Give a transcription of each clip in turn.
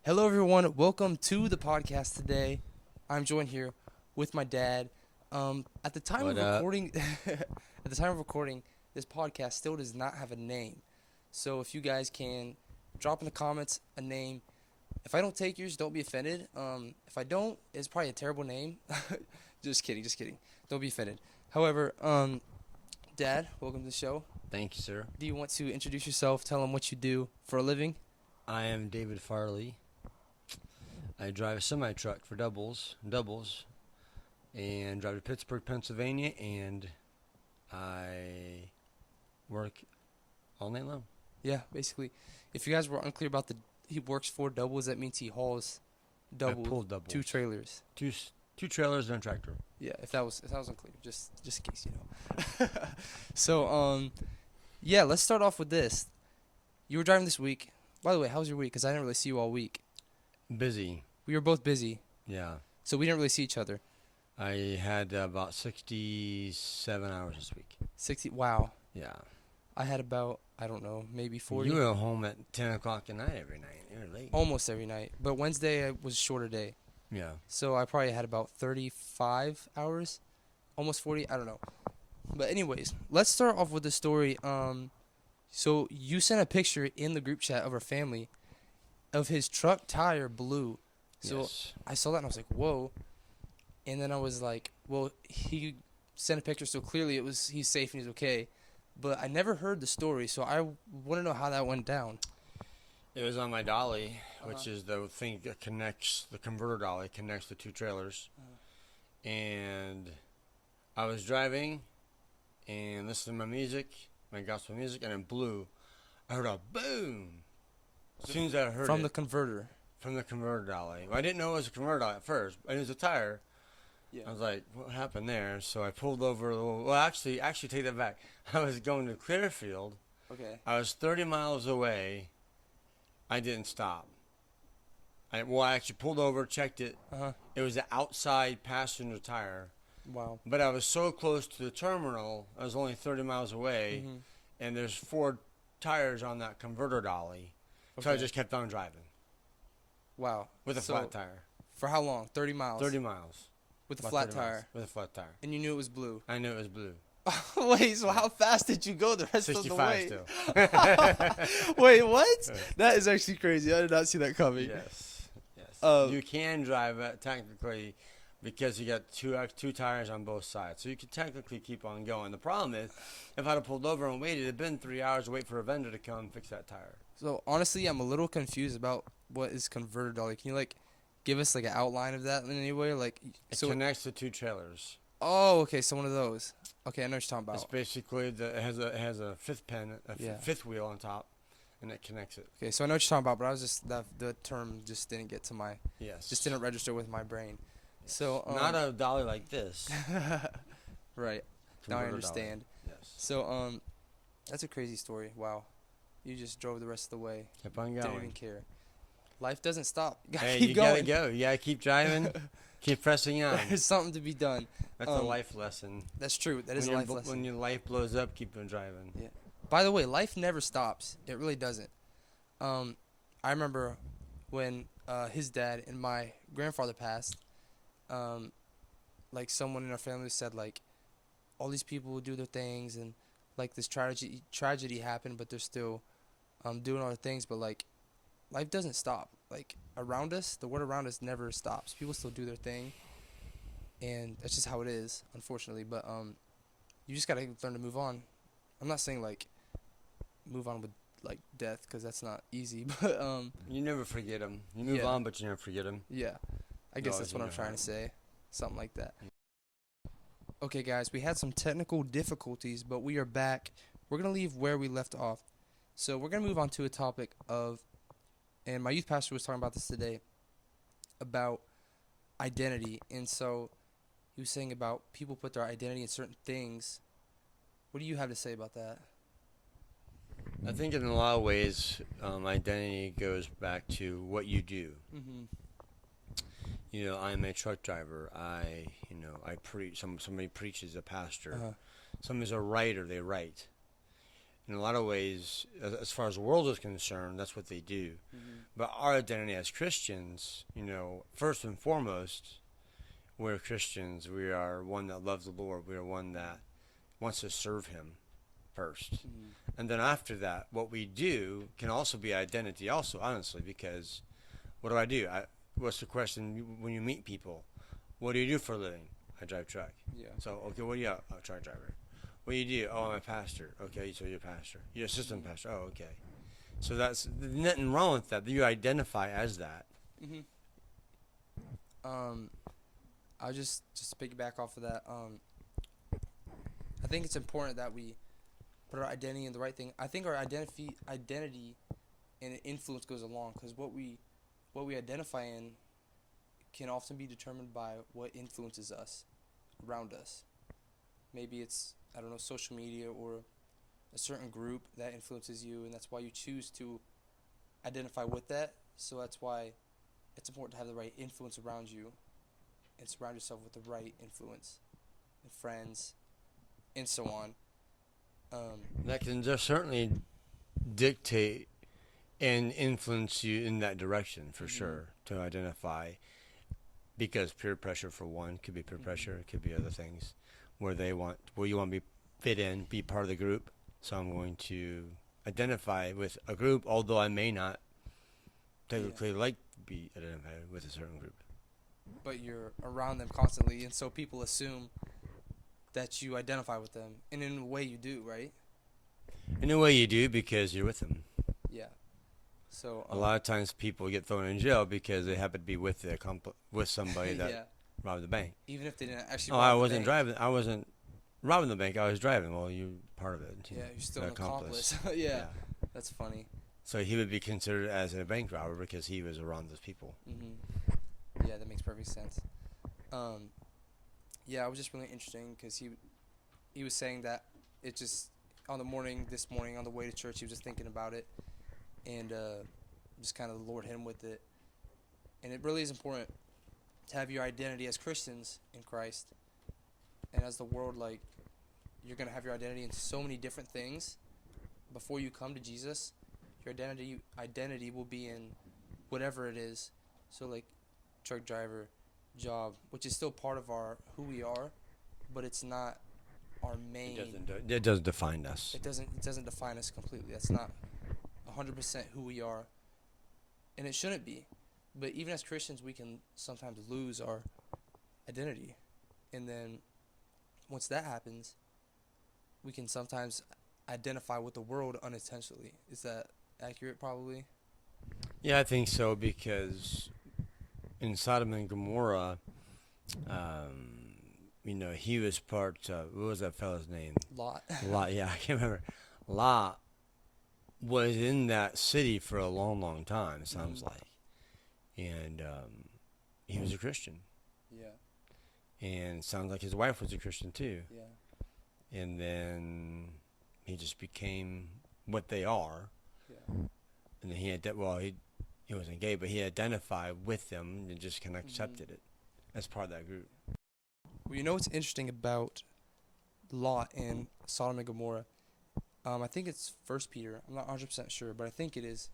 Hello, everyone. Welcome to the podcast today. I'm joined here with my dad. At the time What of up? recording, this podcast still does not have a name. So if you guys can drop in the comments a name. If I don't take yours, don't be offended. If I don't, it's probably a terrible name. Just kidding, just kidding. Don't be offended. However, Dad, welcome to the show. Thank you, sir. Do you want to introduce yourself? Tell them what you do for a living. I am David Farley. I drive a semi truck for doubles, and drive to Pittsburgh, Pennsylvania, and I work all night long. Yeah, basically. If you guys were unclear about he works for doubles, that means he hauls I pull doubles. two trailers. Two trailers and a tractor. Yeah, if that was unclear, just in case you know. So yeah, let's start off with this. You were driving this week. By the way, how was your week? Because I didn't really see you all week. Busy. We were both busy, Yeah. so we didn't really see each other. I had about 67 hours this week. 60. Wow. Yeah. I had about, I don't know, maybe 40. You were home at 10 o'clock at night every night. You were late. Almost every night, but Wednesday was a shorter day. Yeah. So I probably had about 35 hours, almost 40. I don't know. But anyways, let's start off with the story. So you sent a picture in the group chat of our family of his truck tire blew. So Yes. I saw that and I was like, whoa. And then I was like, well, he sent a picture, so clearly he's safe and he's okay. But I never heard the story, so I want to know how that went down. It was on my dolly, which Uh-huh. is the thing that connects the converter dolly, connects the two trailers. And I was driving and listening to my music, my gospel music, and it blew. I heard a boom. As soon as I heard From it the converter. from the converter dolly. Well, I didn't know it was a converter dolly at first, but it was a tire. Yeah. I was like, what happened there? So I pulled over a little. Well, actually, take that back. I was going to Clearfield. Okay. I was 30 miles away. I didn't stop. I actually pulled over, checked it. Uh-huh. It was the outside passenger tire. Wow. But I was so close to the terminal, I was only 30 miles away, Mhm. and there's 4 tires on that converter dolly. So I Okay. just kept on driving Wow. with a So, flat tire. For how long? 30 miles? 30 miles. With a About flat 30 miles tire. with a flat tire. And you knew it was blue. I knew it was blue. Wait, so how fast did you go the rest of the 65 way? still. Wait, what? That is actually crazy. I did not see that coming. Yes. Yes. Um, You can drive it technically because you got two tires on both sides. So you could technically keep on going. The problem is, if I'd have pulled over and waited, it'd been 3 hours to wait for a vendor to come fix that tire. So honestly, I'm a little confused about what is converter dolly. Can you give us an outline of that in any way? It connects the two trailers. Oh, okay, so one of those. Okay, I know what you're talking It's about. basically it has a fifth pin, Yeah. fifth wheel on top, and it connects it. Okay, so I know what you're talking about, but I was just the term just didn't get to Yes. just didn't register with my brain. So Not a dolly like this. right. Now I Converter understand. dolly. Yes. So that's a crazy story. Wow. You just drove the rest of the way. Keep on Didn't even going. care. Life doesn't stop. You gotta Hey, keep you going. gotta go. You gotta keep driving. Keep pressing on. There's something to be done. That's a life lesson. That's true. That is a When life lesson. When your life blows up, keep on driving. Yeah. By the way, life never stops. It really doesn't. I remember when his dad and my grandfather passed. Someone in our family said all these people do their things and this tragedy happened, but they're still doing all their things. But life doesn't stop. Around us, the world around us never stops. People still do their thing, and that's just how it is, unfortunately. But you just gotta learn to move on. I'm not saying move on with death, because that's not easy. But You never forget them. You move Yeah. on, but you never forget them. yeah, I guess Always that's what in I'm your trying heart. to say, something like that. Okay, guys, we had some technical difficulties, but we are back. We're gonna leave where we left off, so we're gonna move on to a topic of, and my youth pastor was talking about this today, about identity. And so he was saying about people put their identity in certain things. What do you have to say about that? I think in a lot of ways, identity goes back to what you do. Mm-hmm. You know, I'm a truck driver. I preach. Somebody preaches, a pastor. Uh-huh. Somebody's a writer. They write. in a lot of ways, as far as the world is concerned, that's what they do. Mm-hmm. But our identity as Christians, first and foremost, we're Christians. We are one that loves the Lord. We are one that wants to serve Him first. Mm-hmm. And then after that, what we do can also be identity also, honestly, because what do? What's the question when you meet people? What do you do for a living? I drive truck. Yeah. So, okay, what do you do? Oh, truck driver. What do you do? Oh, I'm a pastor. Okay, so you're a pastor. You're assistant pastor. Oh, okay. So there's nothing wrong with that. You identify as that. Mm-hmm. I'll just piggyback off of that. I think it's important that we put our identity in the right thing. I think our identity and influence goes along, because what we identify in can often be determined by what influences us around us. Maybe it's, I don't know, social media or a certain group that influences you, and that's why you choose to identify with that. So that's why it's important to have the right influence around you and surround yourself with the right influence and friends and so on. That can just certainly dictate and influence you in that direction for sure, to identify, because peer pressure for one could be peer pressure, it could be other things where you want to be fit in, be part of the group. So I'm going to identify with a group, although I may not technically like to be identified with a certain group. But you're around them constantly, and so people assume that you identify with them, and in a way you do, right? In a way you do, because you're with them. Yeah. So A lot of times people get thrown in jail because they happen to be with somebody that robbed the bank. even if they didn't actually. Oh, I wasn't driving. I wasn't robbing the bank. I was driving. Well, you're part of it. Yeah, you're still an accomplice. Yeah, that's funny. So he would be considered as a bank robber because he was around those people. Mm-hmm. Yeah, that makes perfect sense. Yeah, it was just really interesting because he was saying that it just this morning on the way to church, he was just thinking about it, and just kind of the Lord hit him with it. And it really is important to have your identity as Christians in Christ, and as the world, like, you're gonna have your identity in so many different things. Before you come to Jesus, your identity will be in whatever it is. So like truck driver, job, which is still part of who we are, but it's not our main. It doesn't define us. It doesn't define us completely. That's not 100% who we are, and it shouldn't be. But even as Christians, we can sometimes lose our identity, and then once that happens, we can sometimes identify with the world unintentionally. Is that accurate? Probably. Yeah, I think so, because in Sodom and Gomorrah, he was part of, what was that fellow's name? Lot. Lot, yeah, I can't remember. Lot was in that city for a long, long time, it sounds like. And he was a Christian. Yeah. And it sounds like his wife was a Christian too. Yeah. And then he just became what they are. Yeah. And then he wasn't gay, but he identified with them and just kind of accepted it as part of that group. Well, you know what's interesting about Lot and Sodom and Gomorrah? I think it's 1 Peter. I'm not 100% sure, but I think it is,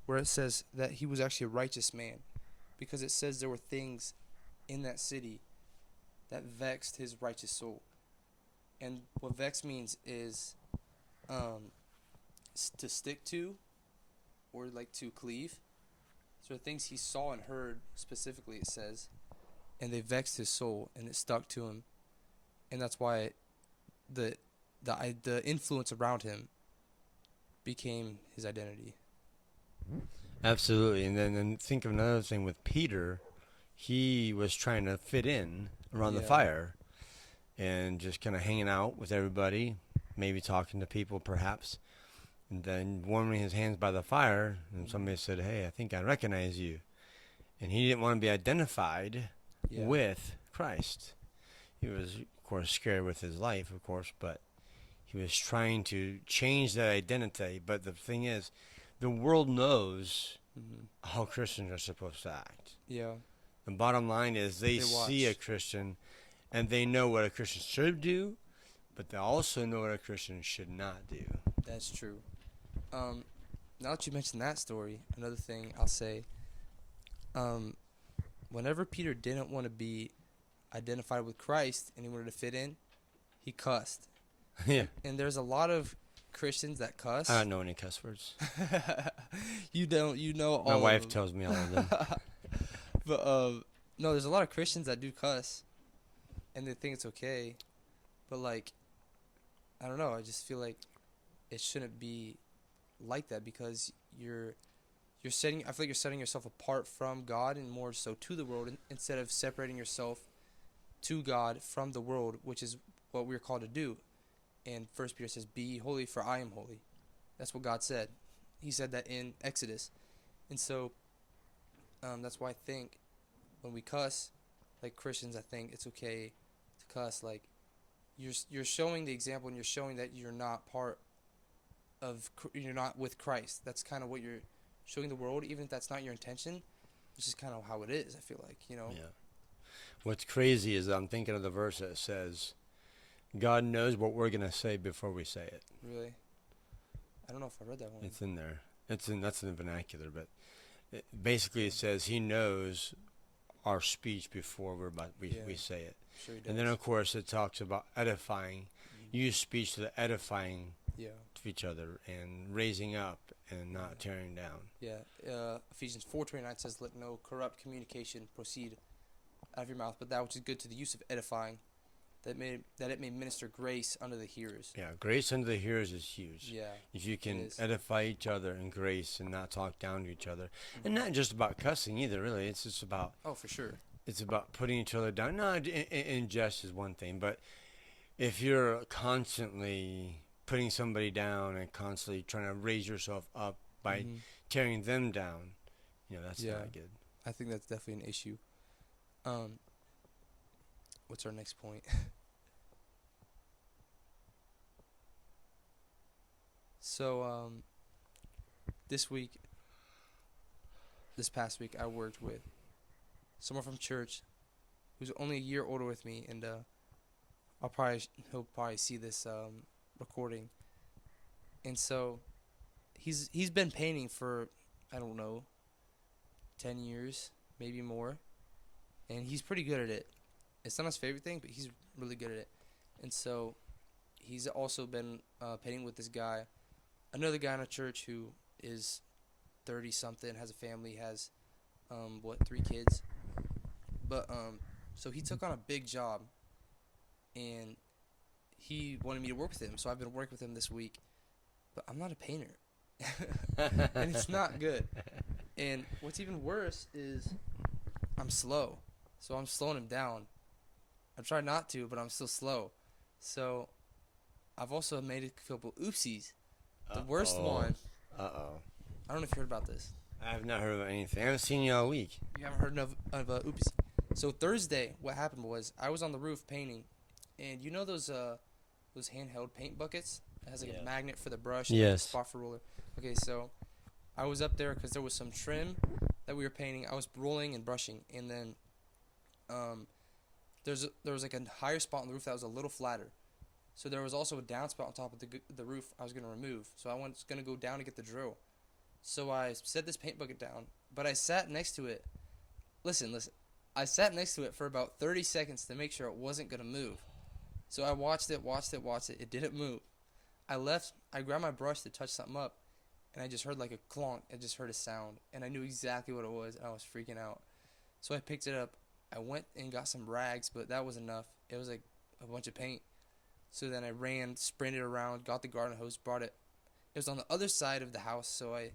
where it says that he was actually a righteous man, because it says there were things in that city that vexed his righteous soul. And what vex means is to stick to, or like to cleave. So things he saw and heard specifically, it says, and they vexed his soul, and it stuck to him, and that's why the influence around him became his identity. Absolutely. And then think of another thing with Peter. He was trying to fit in around the fire and just kind of hanging out with everybody, maybe talking to people perhaps, and then warming his hands by the fire, and somebody said, "Hey, I think I recognize you." And he didn't want to be identified with Christ. He was, of course, scared with his life, of course, but he was trying to change that identity. But the thing is, the world knows how Christians are supposed to act. Yeah. The bottom line is they see a Christian and they know what a Christian should do, but they also know what a Christian should not do. That's true. Now that you mentioned that story, another thing I'll say, um, whenever Peter didn't want to be identified with Christ and he wanted to fit in, he cussed. Yeah. And there's a lot of Christians that I cuss. don't know any cuss words. You don't, you know My all wife of them. tells me all of them. But no, there's a lot of Christians that do cuss, and they think it's okay. But like, I don't know. I just feel like it shouldn't be like that because you're setting. I feel like you're setting yourself apart from God and more so to the world instead of separating yourself to God from the world, which is what we're called to do. And First Peter says, "Be ye holy, for I am holy." That's what God said. He said that in Exodus, and so that's why I think when we cuss, like Christians, I think it's okay to cuss. Like you're showing the example, and you're showing that you're not part of, you're not with Christ. That's kind of what you're showing the world, even if that's not your intention. It's just kind of how it is. I feel like, you know. Yeah. What's crazy is I'm thinking of the verse that says, God knows what we're going to say before we say it. Really, I don't know if I read that one. It's in there. That's in the vernacular, but basically it says he knows our speech before we say it. Sure he does. And then of course it talks about edifying. Use speech to the edifying Yeah. to each other and raising up and not tearing down. Yeah. Ephesians 4:29 says, "Let no corrupt communication proceed out of your mouth, but that which is good to the use of edifying, that it may minister grace unto the hearers." Yeah, grace unto the hearers is huge. Yeah. If you can is. edify each other in grace and not talk down to each other, and not just about cussing either, really. It's just about For sure. it's about putting each other down. No, in jest is one thing, but if you're constantly putting somebody down and constantly trying to raise yourself up by tearing them down, that's not good. I think that's definitely an issue. What's our next point? So, this past week, I worked with someone from church who's only a year older with me, and he'll probably see this recording. And so, he's been painting for, I don't know, 10 years, maybe more, and he's pretty good at it. It's not his favorite thing, but he's really good at it. And so, he's also been painting with this guy, another guy in our church who is 30-something, has a family, has, 3 kids. But, so he took on a big job, and he wanted me to work with him. So I've been working with him this week, but I'm not a painter, and it's not good. And what's even worse is I'm slow, so I'm slowing him down. I'm trying not to, but I'm still slow. So I've also made a couple oopsies. The worst one. I don't know if you heard about this. I have not heard of anything. I haven't seen you all week. You haven't heard of oopsie. So Thursday, what happened was I was on the roof painting, and you know those handheld paint buckets? It has like a magnet for the brush and a spot for roller. Okay, so I was up there because there was some trim that we were painting. I was rolling and brushing, and then there was like a higher spot on the roof that was a little flatter. So there was also a down-spot on top of the roof I was going to remove. So I was going to go down to get the drill. So I set this paint bucket down, but I sat next to it. Listen. I sat next to it for about 30 seconds to make sure it wasn't going to move. So I watched it. It didn't move. I left. I grabbed my brush to touch something up, and I just heard like a clonk. I just heard a sound, and I knew exactly what it was, and I was freaking out. So I picked it up. I went and got some rags, but that was enough. It was like a bunch of paint. So then I ran, sprayed it around, got the garden hose, brought it. It was on the other side of the house, so I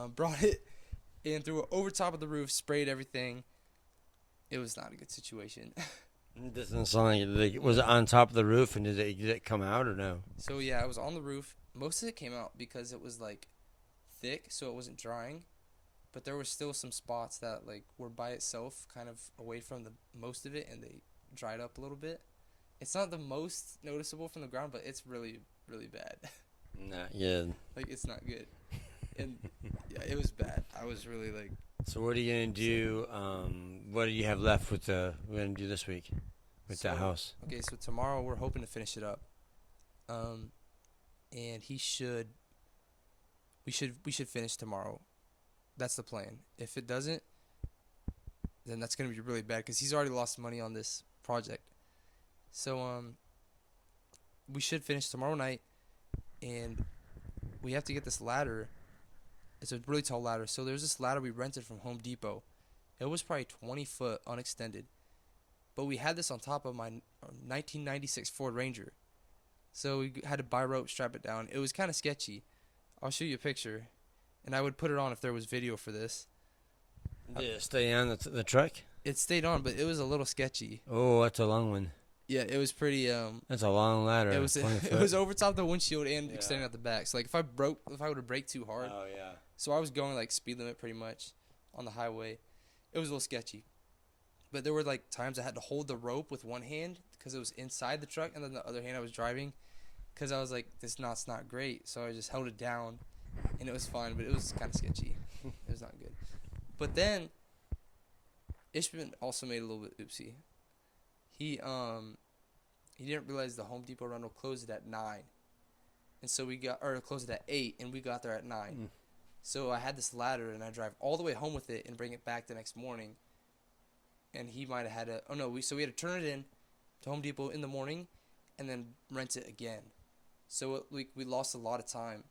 brought it and threw it over top of the roof, sprayed everything. It was not a good situation. It doesn't sound like was it on top of the roof, and did it come out or no? So yeah, it was on the roof. Most of it came out because it was like thick, so it wasn't drying. But there were still some spots that like were by itself, kind of away from the most of it, and they dried up a little bit. It's not the most noticeable from the ground, but it's really, really bad. Not good. Like, it's not good. And, yeah, it was bad. I was really, like... So what are you going to do? What do you have left we're going to do this week with that house? Okay, so tomorrow we're hoping to finish it up. and we should finish tomorrow. That's the plan. If it doesn't, then that's gonna be really bad because he's already lost money on this project. So we should finish tomorrow night, and we have to get this ladder. It's a really tall ladder. So there's this ladder we rented from Home Depot. It was probably 20 foot unextended, but we had this on top of my 1996 Ford Ranger. So we had to buy rope, strap it down. It was kind of sketchy. I'll show you a picture, and I would put it on if there was video for this. Did it stay on the truck? It stayed on, but it was a little sketchy. Oh, that's a long one. Yeah, it was pretty. That's a long ladder. It was 20 it foot. was over top the windshield and extending out the back. So like if I would have braked too hard. Oh yeah. So I was going like speed limit pretty much on the highway. It was a little sketchy, but there were like times I had to hold the rope with one hand because it was inside the truck, and then the other hand I was driving, because I was like, this knot's not great. So I just held it down, and it was fine, but it was kind of sketchy. It was not good. But then Ishman also made a little bit oopsie. He didn't realize the Home Depot rental closed at 9. And so closed it at 8, and we got there at 9. So I had this ladder, and I drive all the way home with it and bring it back the next morning. And he might have had so we had to turn it in to Home Depot in the morning and then rent it again. So we lost a lot of time.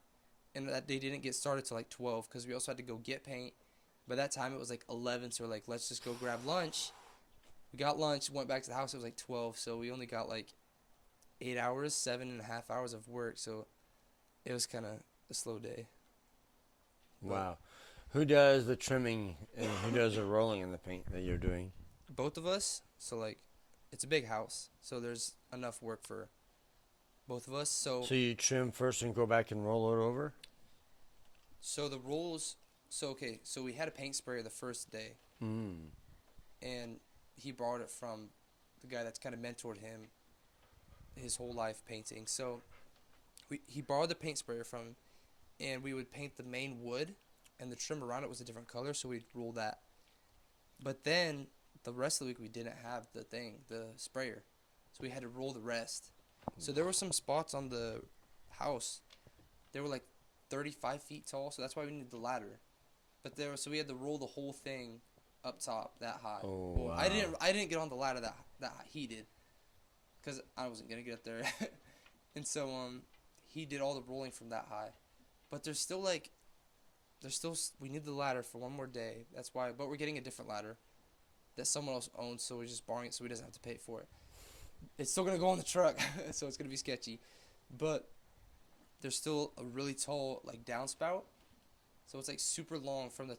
And that day didn't get started till like 12 because we also had to go get paint. By that time, it was like 11, so we're like, let's just go grab lunch. We got lunch, went back to the house, it was like 12, so we only got like 8 hours, 7.5 hours of work, so it was kind of a slow day. Wow. Who does the trimming and who does the rolling in the paint that you're doing? Both of us, so like, it's a big house, so there's enough work for both of us, so you trim first and go back and roll it over? So the rolls, so we had a paint sprayer the first day, and he borrowed it from the guy that's kind of mentored him his whole life painting. So he borrowed the paint sprayer from him, and we would paint the main wood, and the trim around it was a different color, so we'd roll that. But then the rest of the week we didn't have the sprayer, so we had to roll the rest. So there were some spots on the house. They were like 35 feet tall, so that's why we needed the ladder. But so we had to roll the whole thing up top that high. Oh, well, wow. I didn't get on the ladder that he did, because I wasn't gonna get up there. And so he did all the rolling from that high. But we need the ladder for one more day. That's why. But we're getting a different ladder that someone else owns, so we're just borrowing it so he doesn't have to pay for it. It's still gonna go on the truck, so it's gonna be sketchy. But there's still a really tall like downspout, so it's like super long from the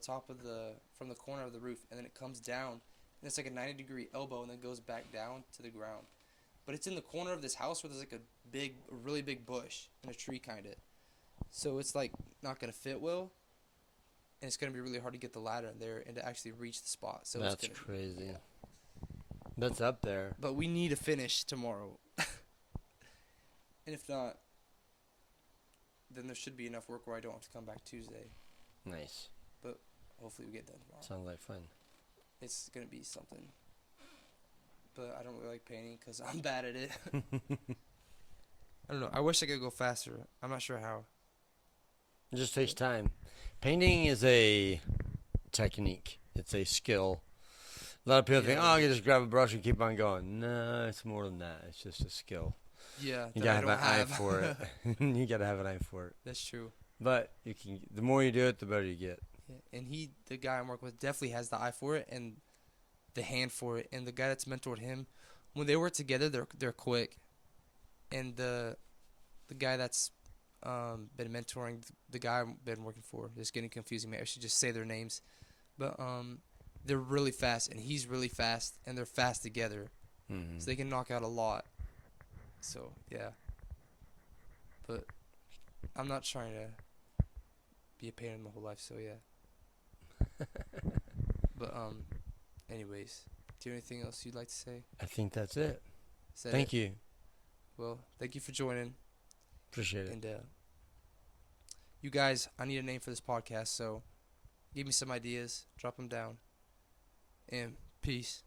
corner of the roof, and then it comes down, and it's like a 90-degree elbow, and then goes back down to the ground. But it's in the corner of this house where there's like a really big bush and a tree kind of, so it's like not gonna fit well, and it's gonna be really hard to get the ladder in there and to actually reach the spot. So that's crazy. Yeah. That's up there. But we need to finish tomorrow. And if not, then there should be enough work where I don't have to come back Tuesday. Nice. But hopefully we get done tomorrow. Sounds like fun. It's going to be something. But I don't really like painting because I'm bad at it. I don't know. I wish I could go faster. I'm not sure how. It just takes time. Painting is a technique. It's a skill. A lot of people think, I can just grab a brush and keep on going. No, it's more than that. It's just a skill. Yeah, you gotta have an eye for it. You gotta have an eye for it. That's true. But the more you do it, the better you get. Yeah, and the guy I'm working with, definitely has the eye for it and the hand for it. And the guy that's mentored him, when they work together, they're quick. And the guy that's been mentoring the guy I've been working for, it's getting confusing. Maybe I should just say their names, but they're really fast, and he's really fast, and they're fast together, so they can knock out a lot. So yeah, but I'm not trying to be a painter my whole life. So yeah. But anyways, do you have anything else you'd like to say? I think that's it. Thank you. Well, thank you for joining. Appreciate it. And you guys, I need a name for this podcast, so give me some ideas, drop them down, and peace.